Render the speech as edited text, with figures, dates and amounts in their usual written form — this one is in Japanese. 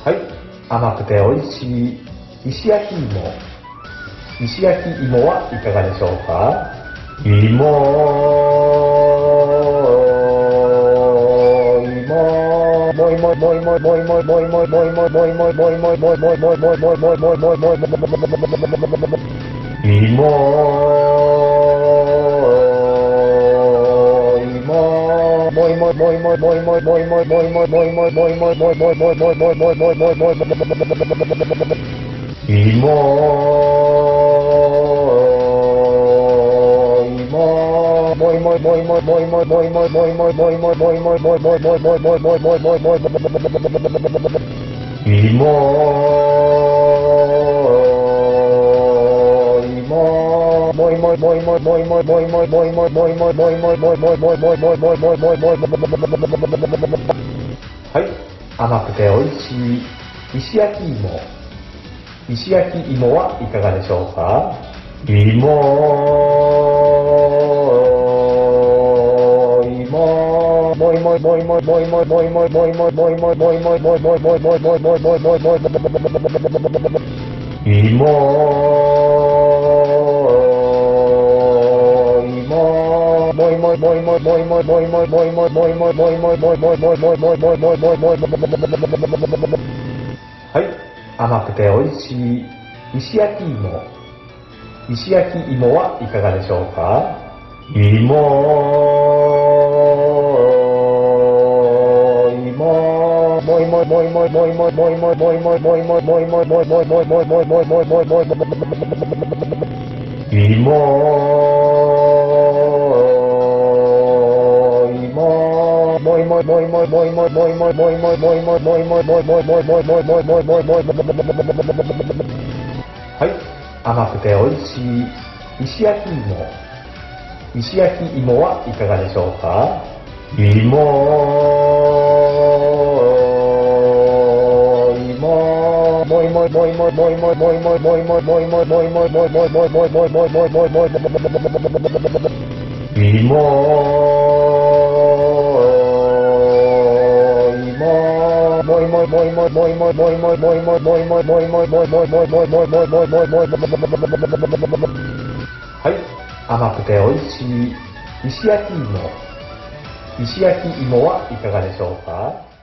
はい、甘くて美味しい石焼き芋。石焼き芋はいかがでしょうか。はい、甘くて美味しい石焼き芋。石焼き芋はいかがでしょうか。はい、甘くて美味しい石焼き芋。石焼き芋はいかがでしょうか。はい、甘くて美味しい石焼き芋。石焼き芋はいかがでしょうか。はい、甘くて美味しい石焼き芋。石焼き芋はいかがでしょうか。